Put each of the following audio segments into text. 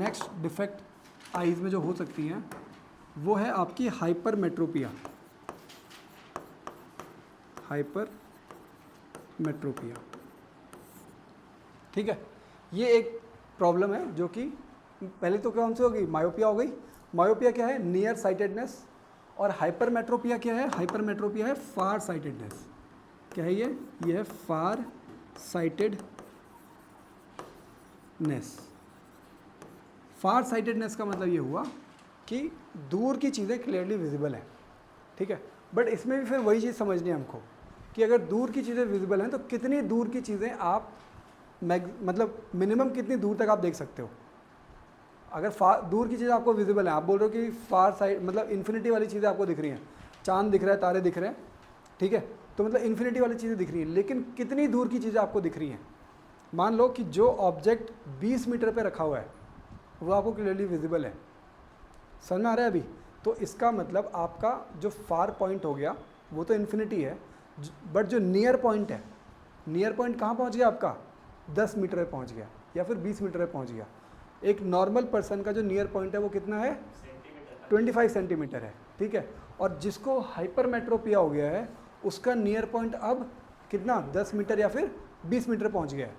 Next defect eyes में जो हो सकती हैं वो है आपकी हाइपरमेट्रोपिया। हाइपरमेट्रोपिया, ठीक है, ये एक प्रॉब्लम है जो कि पहले तो कौन सी होगी, मायोपिया हो गई। मायोपिया क्या है, नियर साइटेडनेस, और हाइपरमेट्रोपिया क्या है, हाइपरमेट्रोपिया है फार साइटेडनेस। क्या है ये है फार साइटेडनेस। फार साइटेडनेस का मतलब ये हुआ कि दूर की चीज़ें क्लियरली विजिबल हैं, ठीक है। बट इसमें भी फिर वही चीज़ समझनी है हमको कि अगर दूर की चीज़ें विजिबल हैं तो कितनी दूर की चीज़ें आप मतलब मिनिमम कितनी दूर तक आप देख सकते हो। अगर दूर की चीज़ें आपको विजिबल है, आप बोल रहे हो कि फार साइड मतलब इन्फिनिटी वाली चीज़ें आपको दिख रही हैं, चांद दिख रहा है, तारे दिख रहे हैं, ठीक है, तो मतलब इन्फिनिटी वाली चीज़ें दिख रही हैं, लेकिन कितनी दूर की चीज़ें आपको दिख रही हैं। मान लो कि जो ऑब्जेक्ट 20 मीटर पे रखा हुआ है वो आपको क्लियरली विजिबल है, समझ में आ रहा है अभी। तो इसका मतलब आपका जो फार पॉइंट हो गया वो तो इन्फिनिटी है, बट जो नियर पॉइंट है, नियर पॉइंट कहाँ पहुँच गया आपका, 10 मीटर पे पहुँच गया या फिर 20 मीटर पे पहुँच गया। एक नॉर्मल पर्सन का जो नियर पॉइंट है वो कितना है, 25 सेंटीमीटर है, ठीक है। और जिसको हाइपरमेट्रोपिया हो गया है उसका नियर पॉइंट अब कितना, 10 मीटर या फिर 20 मीटर पहुंच गया है,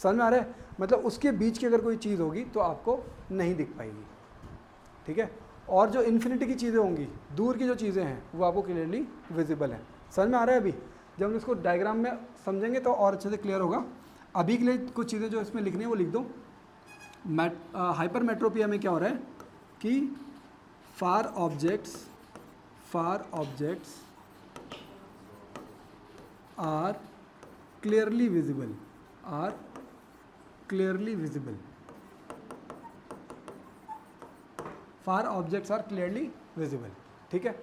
समझ में आ रहा है। मतलब उसके बीच की अगर कोई चीज़ होगी तो आपको नहीं दिख पाएगी, ठीक है। और जो इन्फिनिटी की चीज़ें होंगी, दूर की जो चीज़ें हैं वो आपको क्लियरली विजिबल हैं, समझ में आ रहा है अभी। जब हम इसको डायग्राम में समझेंगे तो और अच्छे से क्लियर होगा। अभी के लिए कुछ चीज़ें जो इसमें लिखनी है वो लिख दो। हाइपरमेट्रोपिया में क्या हो रहा है कि far objects are clearly visible, far objects are clearly visible, ठीक है।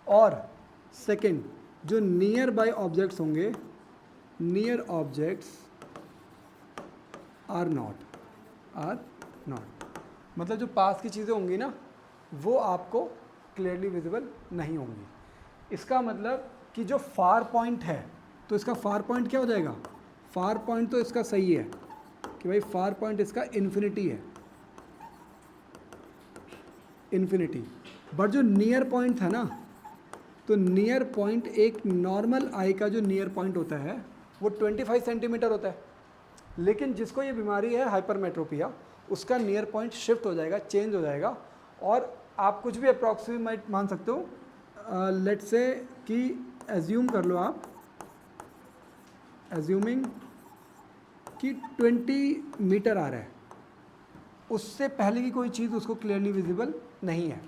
और सेकंड, जो नियर बाय ऑब्जेक्ट्स होंगे, नियर ऑब्जेक्ट्स आर नॉट, मतलब जो पास की चीज़ें होंगी ना वो आपको क्लियरली विजिबल नहीं होंगी। इसका मतलब कि जो फार पॉइंट है, तो इसका फार पॉइंट क्या हो जाएगा, फार पॉइंट तो इसका सही है कि भाई फार पॉइंट इसका इन्फिनिटी है, इन्फिनिटी। बट जो नियर पॉइंट था ना, तो नियर पॉइंट एक नॉर्मल आई का जो नियर पॉइंट होता है वो 25 सेंटीमीटर होता है, लेकिन जिसको ये बीमारी है हाइपरमेट्रोपिया, उसका नियर पॉइंट शिफ्ट हो जाएगा, चेंज हो जाएगा। और आप कुछ भी अप्रॉक्सीमेट मान सकते हो, लेट्स से कि एज्यूम कर लो आप, एज्यूमिंग कि 20 मीटर आ रहा है, उससे पहले की कोई चीज़ उसको क्लियरली विजिबल नहीं है।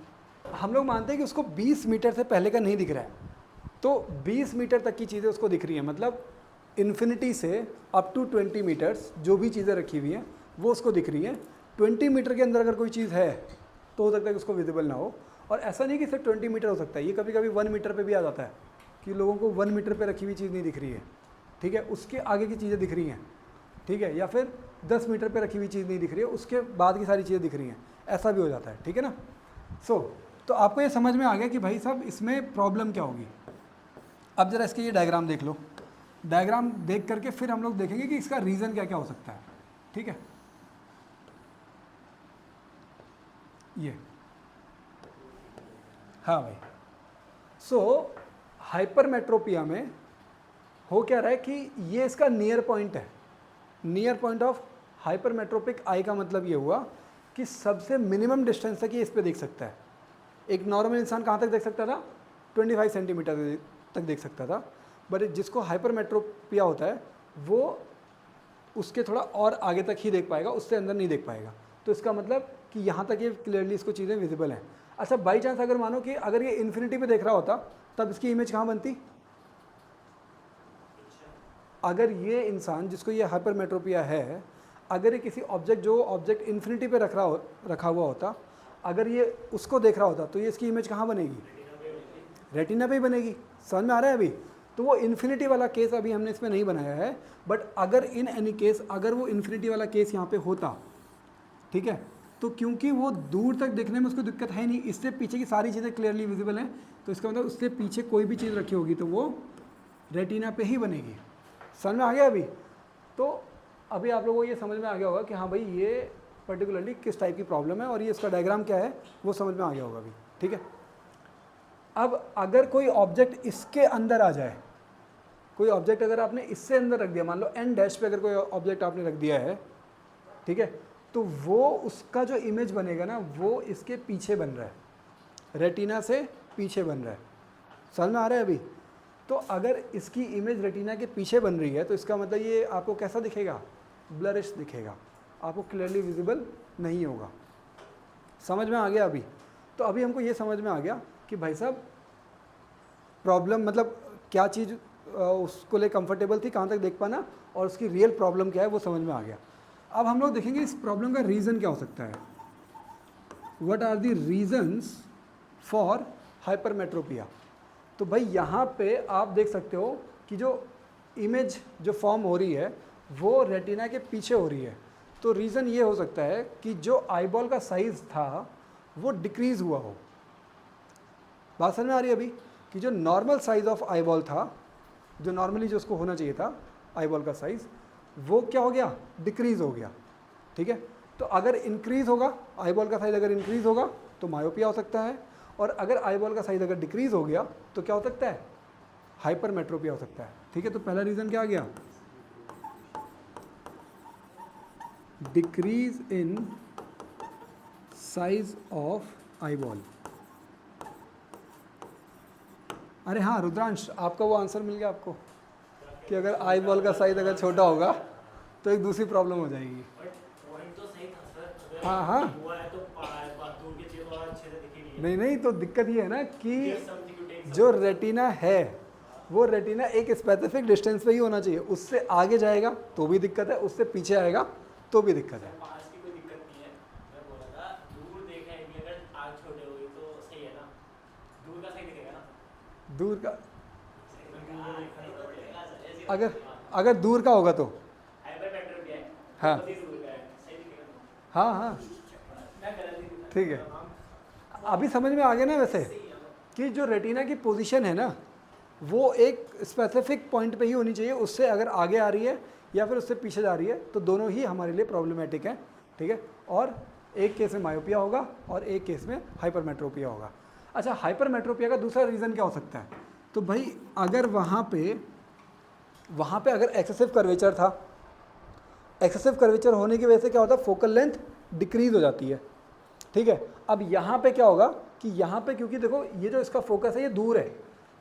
हम लोग मानते हैं कि उसको 20 मीटर से पहले का नहीं दिख रहा है, तो 20 मीटर तक की चीज़ें उसको दिख रही हैं, मतलब इन्फिनिटी से अप टू 20 मीटर्स जो भी चीज़ें रखी हुई हैं वो उसको दिख रही हैं। 20 मीटर के अंदर अगर कोई चीज़ है तो हो सकता है कि उसको विजिबल ना हो। और ऐसा नहीं कि सिर्फ 20 मीटर हो सकता है, ये कभी कभी 1 मीटर पे भी आ जाता है कि लोगों को 1 मीटर पे रखी हुई चीज़ नहीं दिख रही है, ठीक है, उसके आगे की चीज़ें दिख रही हैं, ठीक है, या फिर 10 मीटर पे रखी हुई चीज़ नहीं दिख रही है, उसके बाद की सारी चीज़ें दिख रही हैं, ऐसा भी हो जाता है, ठीक है ना। तो आपको ये समझ में आ गया कि भाई साहब इसमें प्रॉब्लम क्या होगी। अब ज़रा इसके ये डायग्राम देख लो, डायग्राम देख करके फिर हम लोग देखेंगे कि इसका रीज़न क्या क्या हो सकता है, ठीक है। ये हाँ भाई, हाइपरमेट्रोपिया में हो क्या रहा है कि ये इसका नियर पॉइंट है। नियर पॉइंट ऑफ हाइपरमेट्रोपिक आई का मतलब ये हुआ कि सबसे मिनिमम डिस्टेंस तक ये इस पे देख सकता है। एक नॉर्मल इंसान कहाँ तक देख सकता था, 25 सेंटीमीटर तक देख सकता था, बट जिसको हाइपरमेट्रोपिया होता है वो उसके थोड़ा और आगे तक ही देख पाएगा, उससे अंदर नहीं देख पाएगा। तो इसका मतलब कि यहाँ तक ये क्लियरली इसको चीज़ें विजिबल हैं। अच्छा, बाई चांस अगर मानो कि अगर ये इन्फिनिटी पे देख रहा होता तब इसकी इमेज कहाँ बनती। अगर ये इंसान जिसको ये हाइपरमेट्रोपिया है, अगर ये किसी ऑब्जेक्ट जो ऑब्जेक्ट इन्फिनिटी पे रखा हुआ होता, अगर ये उसको देख रहा होता तो ये इसकी इमेज कहाँ बनेगी, रेटिना पे ही बनेगी, समझ में आ रहा है अभी। तो वो इन्फिनिटी वाला केस अभी हमने इसमें नहीं बनाया है, बट अगर इन एनी केस अगर वो इन्फिनिटी वाला केस यहाँ पे होता, ठीक है, तो क्योंकि वो दूर तक देखने में उसको दिक्कत है नहीं, इससे पीछे की सारी चीज़ें क्लियरली विजिबल हैं, तो इसका मतलब उससे पीछे कोई भी चीज़ रखी होगी तो वो रेटिना पे ही बनेगी, समझ में आ गया अभी। तो अभी आप लोगों को ये समझ में आ गया होगा कि हाँ भाई ये पर्टिकुलरली किस टाइप की प्रॉब्लम है और ये इसका डायग्राम क्या है वो समझ में आ गया होगा अभी, ठीक है। अब अगर कोई ऑब्जेक्ट इसके अंदर आ जाए, कोई ऑब्जेक्ट अगर आपने इससे अंदर रख दिया, मान लो एन डैश पे अगर कोई ऑब्जेक्ट आपने रख दिया है, ठीक है, तो वो उसका जो इमेज बनेगा ना वो इसके पीछे बन रहा है, रेटिना से पीछे बन रहा है। समझ में आ रहा है अभी? तो अगर इसकी इमेज रेटिना के पीछे बन रही है तो इसका मतलब ये आपको कैसा दिखेगा? ब्लरिश दिखेगा, आपको क्लियरली विजिबल नहीं होगा। समझ में आ गया अभी? तो अभी हमको ये समझ में आ गया कि भाई साहब प्रॉब्लम मतलब क्या चीज़ उसको लिए कंफर्टेबल थी, कहाँ तक देख पाना, और उसकी रियल प्रॉब्लम क्या है वो समझ में आ गया। अब हम लोग देखेंगे इस प्रॉब्लम का रीज़न क्या हो सकता है। What are the reasons for hypermetropia. तो भाई यहाँ पे आप देख सकते हो कि जो इमेज जो फॉर्म हो रही है वो रेटिना के पीछे हो रही है। तो रीज़न ये हो सकता है कि जो आईबॉल का साइज़ था वो डिक्रीज़ हुआ हो। बात समझ में आ रही है अभी? कि जो नॉर्मल साइज़ ऑफ आईबॉल था, जो नॉर्मली जो उसको होना चाहिए था आईबॉल का साइज़, वो क्या हो गया? डिक्रीज़ हो गया, ठीक है। तो अगर इंक्रीज़ होगा, आईबॉल का साइज़ अगर इंक्रीज़ होगा तो मायोपिया हो सकता है, और अगर आईबॉल का साइज़ अगर डिक्रीज़ हो गया तो क्या हो सकता है? हाइपरमेट्रोपिया हो सकता है, ठीक है। तो पहला रीज़न क्या आ गया? Decrease in size of eyeball. अरे हाँ रुद्रांश, आपका वो आंसर मिल गया आपको कि अगर आईबॉल का साइज अगर छोटा होगा तो एक दूसरी प्रॉब्लम हो जाएगी। हाँ हाँ, नहीं, तो दिक्कत ये है ना कि जो रेटिना है वो रेटिना एक स्पेसिफिक डिस्टेंस पे ही होना चाहिए, उससे आगे जाएगा तो भी दिक्कत है, उससे पीछे आएगा तो भी दिक्कत है। पास की कोई दिक्कत नहीं है, मैं बोल रहा था दूर देखेंगे अगर आग छोटे हो गई तो सही है ना, दूर का सही दिखेगा ना, दूर का अगर दूर का होगा तो हाइपरमेट्रोपिया है, हाँ दूर का है, सही दिखेगा। हाँ हाँ ठीक है। अभी समझ में आ गया ना वैसे कि जो रेटिना की पोजीशन है ना वो एक स्पेसिफिक पॉइंट पे ही होनी चाहिए, उससे अगर आगे आ रही है या फिर उससे पीछे जा रही है तो दोनों ही हमारे लिए प्रॉब्लमेटिक है, ठीक है। और एक केस में मायोपिया होगा और एक केस में हाइपरमेट्रोपिया होगा। अच्छा, हाइपरमेट्रोपिया का दूसरा रीज़न क्या हो सकता है? तो भाई अगर वहाँ पे अगर एक्सेसिव कर्वेचर था, एक्सेसिव कर्वेचर होने की वजह से क्या होता है? फोकल लेंथ डिक्रीज हो जाती है, ठीक है। अब यहाँ पे क्या होगा कि यहाँ पे क्योंकि देखो ये जो इसका फोकस है ये दूर है,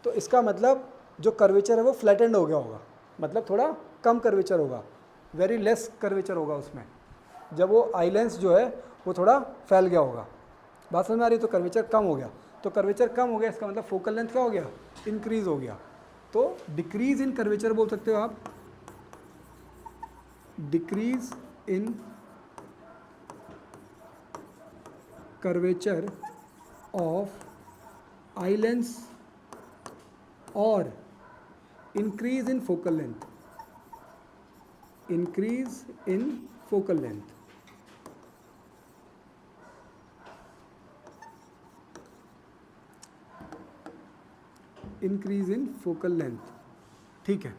तो इसका मतलब जो कर्वेचर है वो फ्लैटेंड हो गया होगा, मतलब थोड़ा कम कर्वेचर होगा, वेरी लेस कर्वेचर होगा उसमें, जब वो आई लेंस जो है वो थोड़ा फैल गया होगा। बात समझ में आ रही है? तो कर्वेचर कम हो गया, तो कर्वेचर कम हो गया इसका मतलब फोकल लेंथ क्या हो गया? इंक्रीज हो गया। तो डिक्रीज इन कर्वेचर बोल सकते हो आप, decrease in curvature of eye lens और increase in focal length, increase in focal length. Increase in focal length, ठीक है।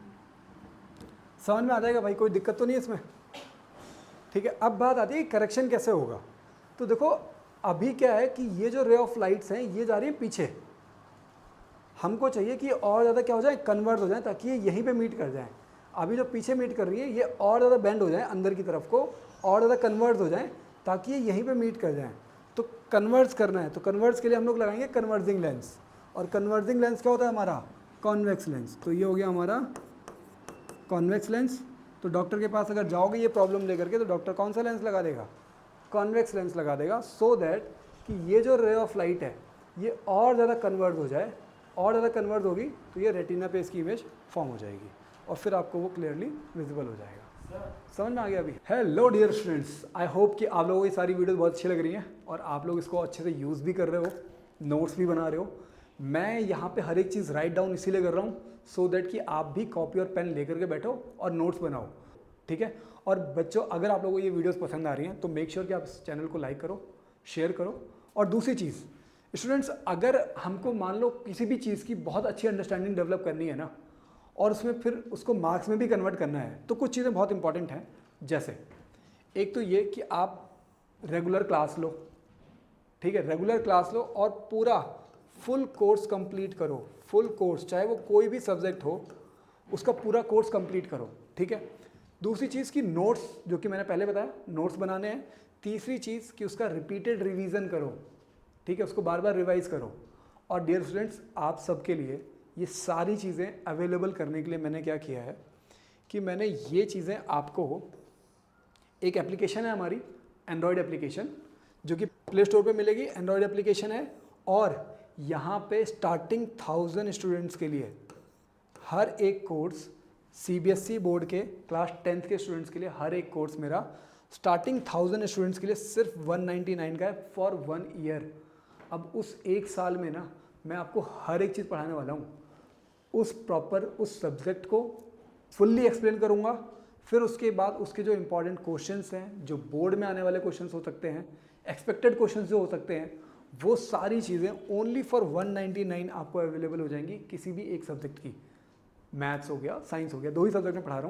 समझ में आ जाएगा भाई? कोई दिक्कत तो नहीं है इसमें, ठीक है। अब बात आती है करेक्शन कैसे होगा। तो देखो अभी क्या है कि ये जो रे ऑफ लाइट्स हैं ये जा रही है पीछे, हमको चाहिए कि और ज़्यादा क्या हो जाए? कन्वर्ट हो जाए, ताकि ये यहीं पे मीट कर जाए। अभी जो पीछे मीट कर रही है ये और ज़्यादा बेंड हो जाए अंदर की तरफ को, और ज़्यादा कन्वर्ट हो जाए ताकि ये यहीं पे मीट कर जाए। तो कन्वर्ट्स करना है तो कन्वर्ट्स के लिए हम लोग लगाएंगे कन्वर्जिंग लेंस, और कन्वर्जिंग लेंस क्या होता है हमारा? Convex lens. तो ये हो गया हमारा कॉन्वेक्स लेंस। तो डॉक्टर के पास अगर जाओगे ये प्रॉब्लम लेकर के तो डॉक्टर कौन सा लेंस लगा देगा? कॉन्वेक्स लेंस लगा देगा, सो दैट कि ये जो रे ऑफ लाइट है ये और ज़्यादा कन्वर्ट हो जाए, और ज़्यादा कन्वर्ट होगी तो ये रेटिना पे इसकी इमेज फॉर्म हो जाएगी और फिर आपको वो क्लियरली विजिबल हो जाएगा। समझ में आ गया अभी? Hello dear students, I hope कि आप लोगों को ये सारी वीडियोस बहुत अच्छी लग रही हैं और आप लोग इसको अच्छे से यूज़ भी कर रहे हो, नोट्स भी बना रहे हो। मैं यहाँ पे हर एक चीज़ राइट डाउन इसीलिए कर रहा हूँ सो दैट कि आप भी कॉपी और पेन लेकर के बैठो और नोट्स बनाओ, ठीक है। और बच्चों, अगर आप लोगों को ये वीडियोस पसंद आ रही हैं तो मेक श्योर कि आप इस चैनल को लाइक करो, शेयर करो। और दूसरी चीज़ स्टूडेंट्स, अगर हमको मान लो किसी भी चीज़ की बहुत अच्छी अंडरस्टैंडिंग डेवलप करनी है ना, और उसमें फिर उसको मार्क्स में भी कन्वर्ट करना है, तो कुछ चीज़ें बहुत इंपॉर्टेंट हैं। जैसे एक तो ये कि आप रेगुलर क्लास लो, ठीक है, रेगुलर क्लास लो और पूरा फुल कोर्स कंप्लीट करो, फुल कोर्स, चाहे वो कोई भी सब्जेक्ट हो उसका पूरा कोर्स कंप्लीट करो, ठीक है। दूसरी चीज़ कि नोट्स, जो कि मैंने पहले बताया, नोट्स बनाने हैं। तीसरी चीज़ कि उसका रिपीटेड रिवीजन करो, ठीक है, उसको बार बार रिवाइज करो। और डियर स्टूडेंट्स, आप सबके लिए ये सारी चीज़ें अवेलेबल करने के लिए मैंने क्या किया है कि मैंने ये चीज़ें आपको, एक एप्लीकेशन है हमारी एंड्रॉयड एप्लीकेशन जो कि प्ले स्टोर पे मिलेगी, एंड्रॉयड एप्लीकेशन है। और यहाँ पे स्टार्टिंग 1000 स्टूडेंट्स के लिए हर एक कोर्स, सीबीएसई बोर्ड के क्लास 10th के स्टूडेंट्स के लिए हर एक कोर्स मेरा स्टार्टिंग 1000 स्टूडेंट्स के लिए सिर्फ 199 का है फॉर 1 ईयर। अब उस एक साल में ना मैं आपको हर एक चीज़ पढ़ाने वाला हूँ, उस प्रॉपर उस सब्जेक्ट को फुल्ली एक्सप्लेन करूँगा। फिर उसके बाद उसके जो इंपॉर्टेंट क्वेश्चंस हैं, जो बोर्ड में आने वाले क्वेश्चंस हो सकते हैं, एक्सपेक्टेड क्वेश्चंस जो हो सकते हैं, वो सारी चीज़ें ओनली फॉर 199 आपको अवेलेबल हो जाएंगी किसी भी एक सब्जेक्ट की। मैथ्स हो गया, साइंस हो गया, 2 ही सब्जेक्ट में पढ़ा रहा हूँ।